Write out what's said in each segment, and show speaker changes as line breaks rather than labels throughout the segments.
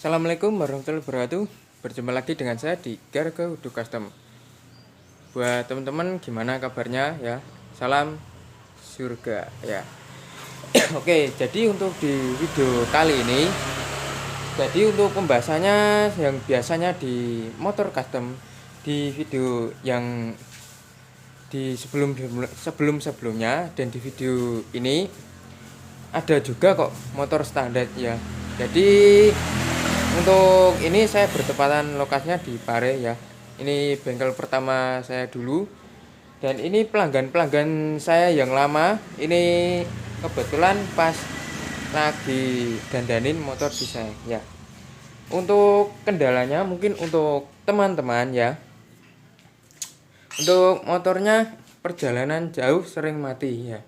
Assalamualaikum warahmatullahi wabarakatuh. Berjumpa lagi dengan saya di Gargo Udu Custom. Buat teman-teman gimana kabarnya ya? Salam surga ya. Oke, jadi untuk di video kali ini, jadi untuk pembahasannya yang biasanya di motor custom, di video yang di sebelumnya dan di video ini ada juga kok motor standar ya. Jadi untuk ini saya bertepatan lokasinya di Pare ya. Ini bengkel pertama saya dulu. Dan ini pelanggan-pelanggan saya yang lama. Ini kebetulan pas lagi dandanin motor di saya ya. Untuk kendalanya mungkin untuk teman-teman ya. Untuk motornya perjalanan jauh sering mati ya.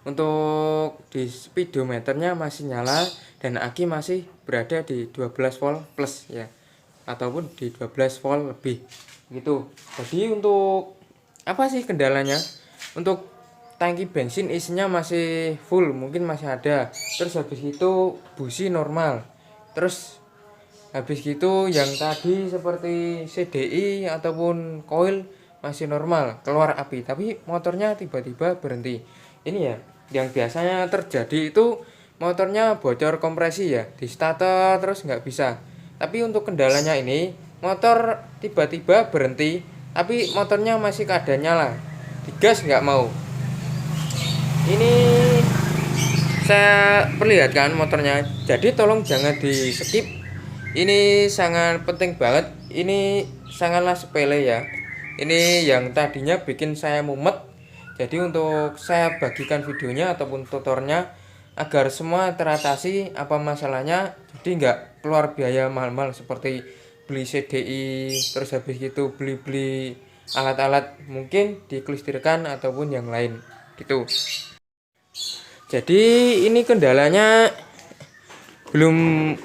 Untuk di speedometernya masih nyala dan aki masih berada di 12 volt plus ya, ataupun di 12 volt lebih gitu. Jadi untuk apa sih kendalanya? Untuk tangki bensin isinya masih full, mungkin masih ada. Terus habis itu busi normal. Terus habis gitu yang tadi seperti CDI ataupun koil masih normal, keluar api, tapi motornya tiba-tiba berhenti. Ini ya yang biasanya terjadi itu motornya bocor kompresi ya, di starter terus nggak bisa. Tapi untuk kendalanya ini motor tiba-tiba berhenti tapi motornya masih keadaan nyala, digas nggak mau. Ini saya perlihatkan motornya, jadi tolong jangan di skip. Ini sangat penting banget, ini sangatlah sepele ya. Ini yang tadinya bikin saya mumet, jadi untuk saya bagikan videonya ataupun tutornya agar semua teratasi apa masalahnya, jadi nggak keluar biaya mahal-mahal seperti beli CDI terus habis gitu beli alat-alat mungkin diklistrkan ataupun yang lain gitu. Jadi ini kendalanya belum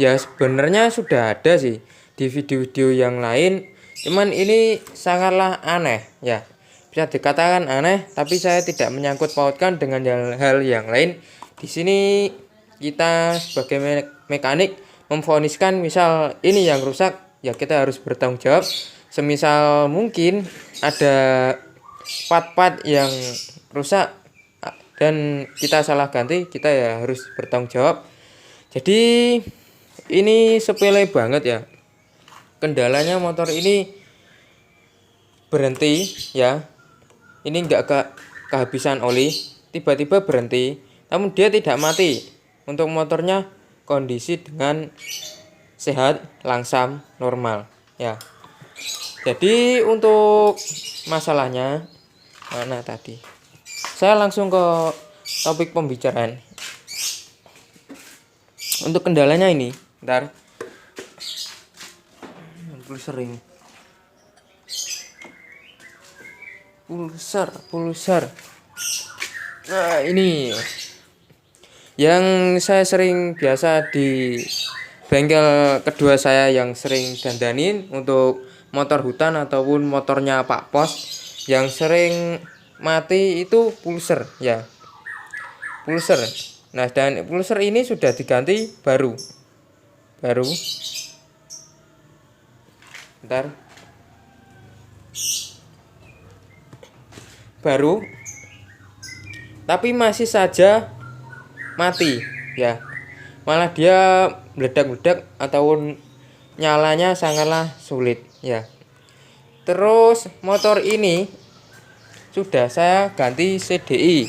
ya, sebenarnya sudah ada sih di video-video yang lain, cuman ini sangatlah aneh ya, bisa dikatakan aneh, tapi saya tidak menyangkut pautkan dengan hal yang lain. Di sini kita sebagai mekanik memvoniskan misal ini yang rusak ya kita harus bertanggung jawab. Semisal mungkin ada part-part yang rusak dan kita salah ganti, kita ya harus bertanggung jawab. Jadi ini sepele banget ya, kendalanya motor ini berhenti ya. Ini enggak kehabisan oli, tiba-tiba berhenti, namun dia tidak mati. Untuk motornya kondisi dengan sehat, langsam, normal ya. Jadi untuk masalahnya mana tadi, saya langsung ke topik pembicaraan. Untuk kendalanya ini, bentar, pulsar. Nah ini yang saya sering biasa di bengkel kedua saya yang sering dandanin untuk motor hutan ataupun motornya Pak Pos, yang sering mati itu pulser ya, pulser. Nah dan pulser ini sudah diganti baru bentar, tapi masih saja mati ya, malah dia meledak-meledak ataupun nyalanya sangatlah sulit ya. Terus motor ini sudah saya ganti CDI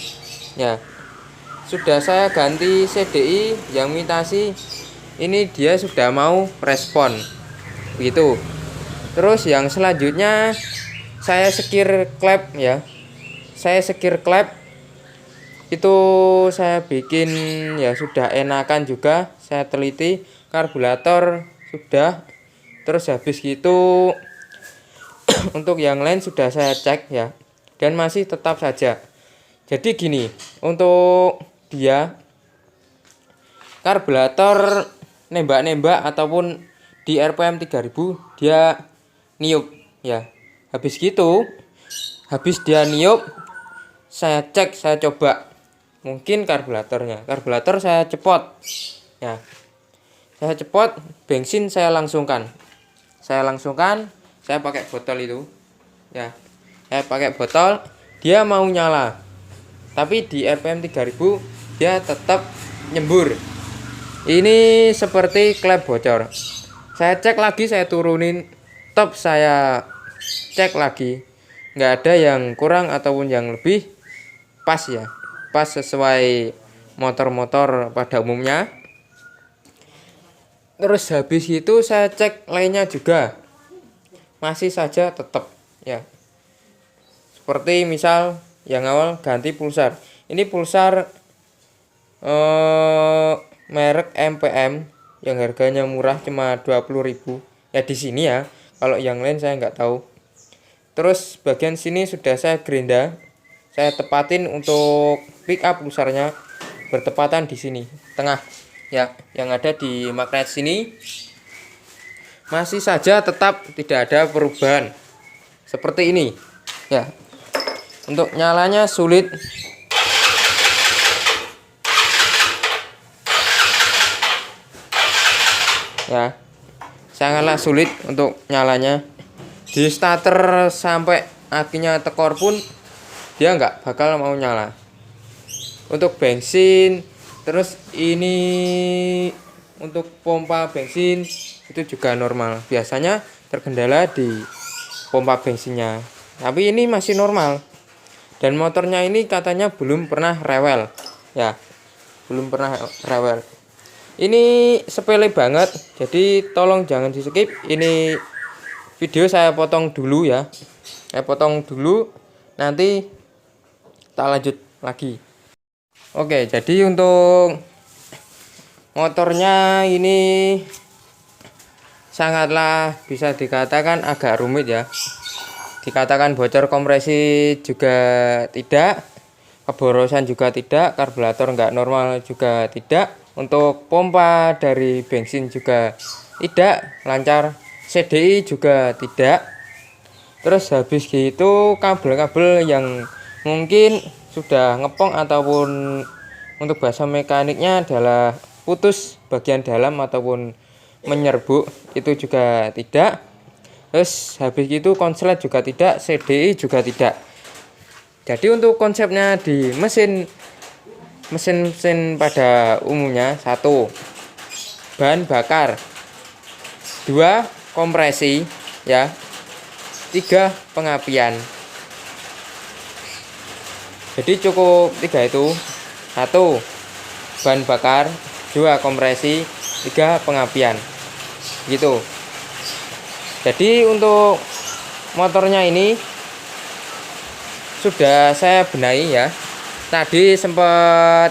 ya, sudah saya ganti CDI yang imitasi, ini dia sudah mau respon begitu. Terus yang selanjutnya saya sekir klep ya, saya sekir klep itu saya bikin ya, sudah enakan juga, saya teliti karburator sudah. Terus habis gitu untuk yang lain sudah saya cek ya, dan masih tetap saja. Jadi gini, untuk dia karburator nembak-nembak ataupun di RPM 3000 dia niup ya. Habis gitu, habis dia niup, saya cek, saya coba mungkin karburator saya cepot ya. saya cepot, bensin saya langsungkan. Saya pakai botol itu. Ya. Saya pakai botol, dia mau nyala. Tapi di RPM 3000 dia tetap nyembur. Ini seperti klep bocor. Saya cek lagi, saya turunin top, saya cek lagi. Nggak ada yang kurang ataupun yang lebih, pas ya. Pas sesuai motor-motor pada umumnya. Terus habis itu saya cek lainnya juga, masih saja tetap ya. Seperti misal yang awal ganti pulsar. Ini pulsar merek MPM yang harganya murah cuma 20.000 ya di sini ya. Kalau yang lain saya nggak tahu. Terus bagian sini sudah saya gerinda. Saya tepatin untuk pick up pulsarnya bertepatan di sini tengah ya, yang ada di magnet sini. Masih saja tetap tidak ada perubahan seperti ini ya. Untuk nyalanya sulit ya, sangatlah sulit untuk nyalanya. Di starter sampai akinya tekor pun dia nggak bakal mau nyala. Untuk bensin, terus ini untuk pompa bensin itu juga normal. Biasanya terkendala di pompa bensinnya, tapi ini masih normal. Dan motornya ini katanya belum pernah rewel ya, belum pernah rewel. Ini sepele banget, jadi tolong jangan di skip. Ini video saya potong dulu ya, saya potong dulu, nanti tak lanjut lagi. Oke, jadi untuk motornya ini sangatlah bisa dikatakan agak rumit ya. Dikatakan bocor kompresi juga tidak, keborosan juga tidak, karburator nggak normal juga tidak, untuk pompa dari bensin juga tidak lancar, CDI juga tidak. Terus habis gitu kabel-kabel yang mungkin sudah ngepong ataupun untuk bahasa mekaniknya adalah putus bagian dalam ataupun menyerbuk, itu juga tidak. Terus habis itu konslet juga tidak, CDI juga tidak. Jadi untuk konsepnya di mesin pada umumnya: 1 bahan bakar, 2 kompresi ya, 3 pengapian. Jadi cukup 3 itu: 1 bahan bakar, 2 kompresi, 3 pengapian gitu. Jadi untuk motornya ini sudah saya benahi ya. Tadi sempat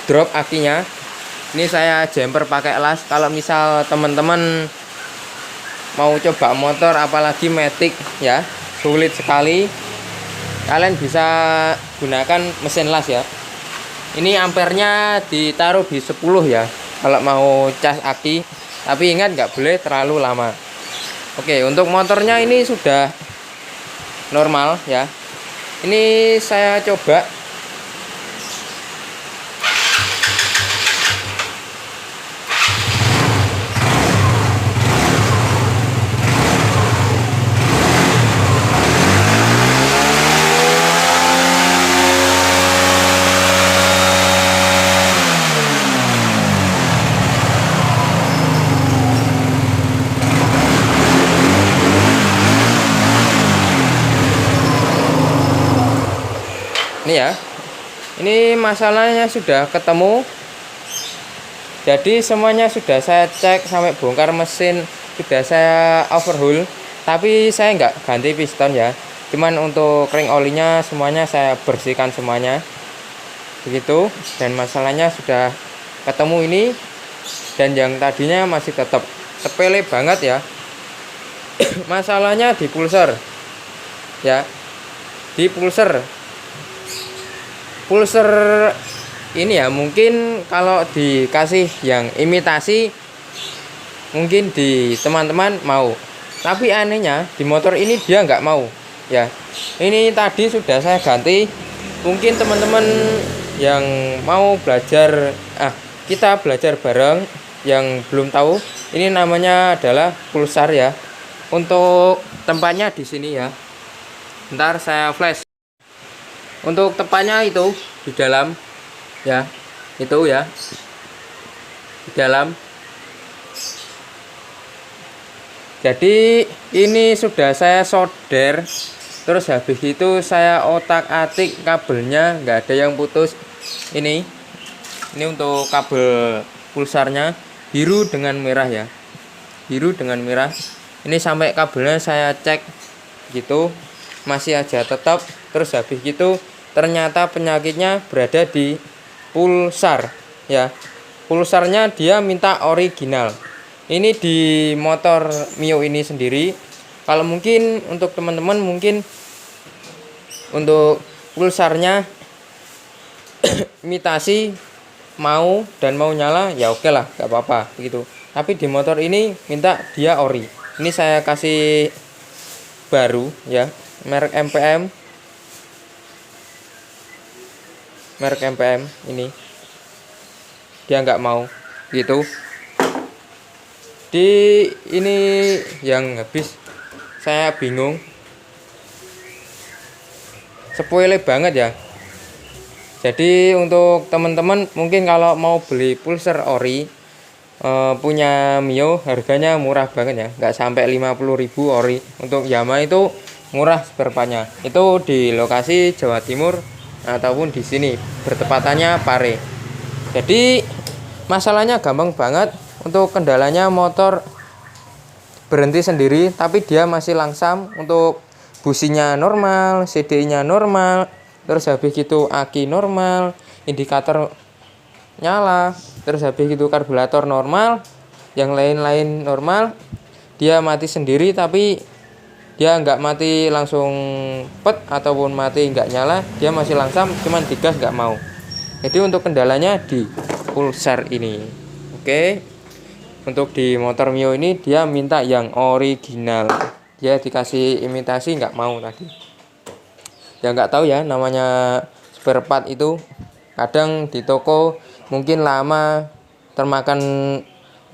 drop akinya. Ini saya jumper pakai las. Kalau misal teman-teman mau coba motor apalagi matic ya, sulit sekali, kalian bisa gunakan mesin las ya. Ini ampernya ditaruh di 10 ya kalau mau cas aki, tapi ingat nggak boleh terlalu lama. Oke, untuk motornya ini sudah normal ya. Ini saya coba. Ini ya, ini masalahnya sudah ketemu. Jadi semuanya sudah saya cek sampai bongkar mesin, sudah saya overhaul, tapi saya nggak ganti piston ya. Cuman untuk ring olinya semuanya saya bersihkan semuanya begitu. Dan masalahnya sudah ketemu ini. Dan yang tadinya masih tetap sepele banget ya. Masalahnya di pulser ya, di pulser ini ya. Mungkin kalau dikasih yang imitasi mungkin di teman-teman mau, tapi anehnya di motor ini dia nggak mau ya. Ini tadi sudah saya ganti. Mungkin teman-teman yang mau belajar, kita belajar bareng yang belum tahu, ini namanya adalah pulsar ya. Untuk tempatnya di sini ya. Ntar saya flash. Untuk tempatnya itu di dalam ya. Itu ya. Di dalam. Jadi ini sudah saya solder. Terus habis itu saya otak-atik kabelnya, nggak ada yang putus. Ini untuk kabel pulsarnya biru dengan merah ya, biru dengan merah. Ini sampai kabelnya saya cek gitu, masih aja tetap. Terus habis itu ternyata penyakitnya berada di pulsar ya. Pulsarnya dia minta original. Ini di motor Mio ini sendiri. Kalau mungkin untuk teman-teman, mungkin untuk pulsarnya imitasi mau nyala ya oke lah, nggak apa-apa gitu. Tapi di motor ini minta dia ori. Ini saya kasih baru ya, merek MPM ini, dia nggak mau gitu. Di ini yang habis saya bingung, sepele banget ya. Jadi untuk teman-teman mungkin kalau mau beli pulsar ori punya Mio, harganya murah banget ya, nggak sampai 50.000 ori. Untuk Yamaha itu murah spare partnya. Itu di lokasi Jawa Timur ataupun di sini, bertepatannya Pare. Jadi masalahnya gampang banget. Untuk kendalanya motor berhenti sendiri tapi dia masih langsam. Untuk businya normal, CDI-nya normal, terus habis itu aki normal, indikator nyala, terus habis itu karburator normal, yang lain-lain normal. Dia mati sendiri tapi dia nggak mati langsung pet ataupun mati nggak nyala, dia masih langsam, cuman digas nggak mau. Jadi untuk kendalanya di pulsar ini. Oke. Untuk di motor Mio ini dia minta yang original. Dia dikasih imitasi nggak mau tadi. Ya nggak tahu ya, namanya spare part itu kadang di toko mungkin lama, termakan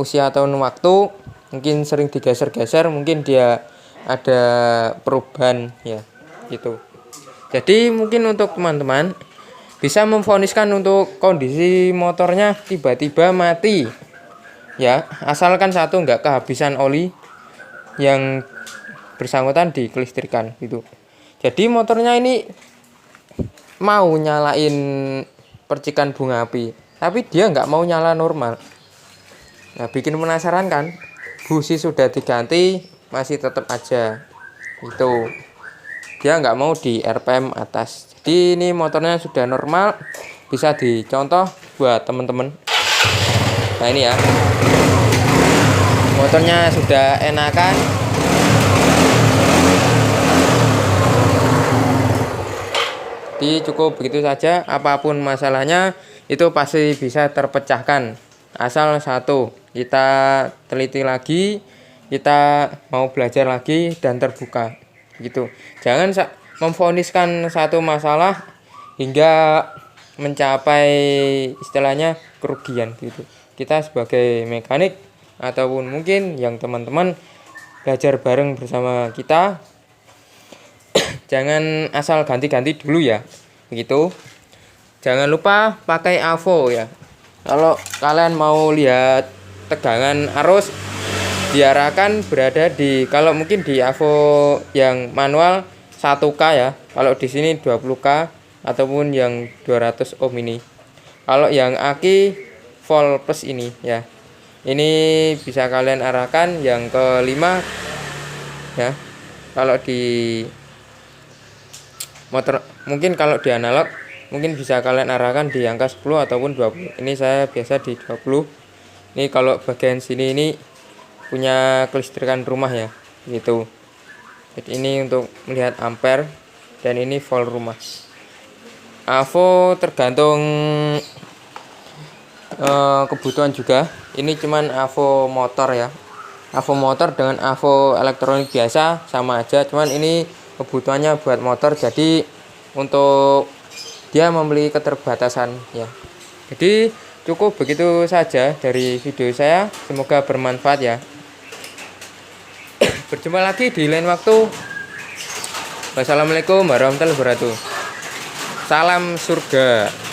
usia tahun waktu, mungkin sering digeser-geser, mungkin dia ada perubahan ya gitu. Jadi mungkin untuk teman-teman bisa memvoniskan untuk kondisi motornya tiba-tiba mati ya, asalkan satu nggak kehabisan oli yang bersangkutan di kelistrikan gitu. Jadi motornya ini mau nyalain percikan bunga api, tapi dia nggak mau nyala normal. Nah, bikin penasaran kan? Busi sudah diganti, masih tetap aja itu. Dia nggak mau di RPM atas. Jadi ini motornya sudah normal, bisa dicontoh buat teman-teman. Nah ini ya, motornya sudah enakan. Jadi cukup begitu saja. Apapun masalahnya itu pasti bisa terpecahkan, asal satu kita teliti lagi, kita mau belajar lagi dan terbuka gitu. Jangan memvoniskan satu masalah hingga mencapai istilahnya kerugian gitu. Kita sebagai mekanik ataupun mungkin yang teman-teman belajar bareng bersama kita, jangan asal ganti-ganti dulu ya begitu. Jangan lupa pakai AVO ya. Kalau kalian mau lihat tegangan arus, diarahkan berada di, kalau mungkin di AVO yang manual 1K ya, kalau di sini 20K ataupun yang 200 ohm ini. Kalau yang aki volt plus ini ya, ini bisa kalian arahkan yang kelima ya. Kalau di motor mungkin, kalau di analog mungkin bisa kalian arahkan di angka 10 ataupun 20. Ini saya biasa di 20. Ini kalau bagian sini ini punya kelistrikan rumah ya gitu. Jadi ini untuk melihat ampere dan ini volt rumah. AVO tergantung kebutuhan juga. Ini cuman AVO motor ya. AVO motor dengan AVO elektronik biasa sama aja, cuman ini kebutuhannya buat motor, jadi untuk dia membeli keterbatasan ya. Jadi cukup begitu saja dari video saya, semoga bermanfaat ya. Berjumpa lagi di lain waktu. Wassalamualaikum warahmatullahi wabarakatuh. Salam surga.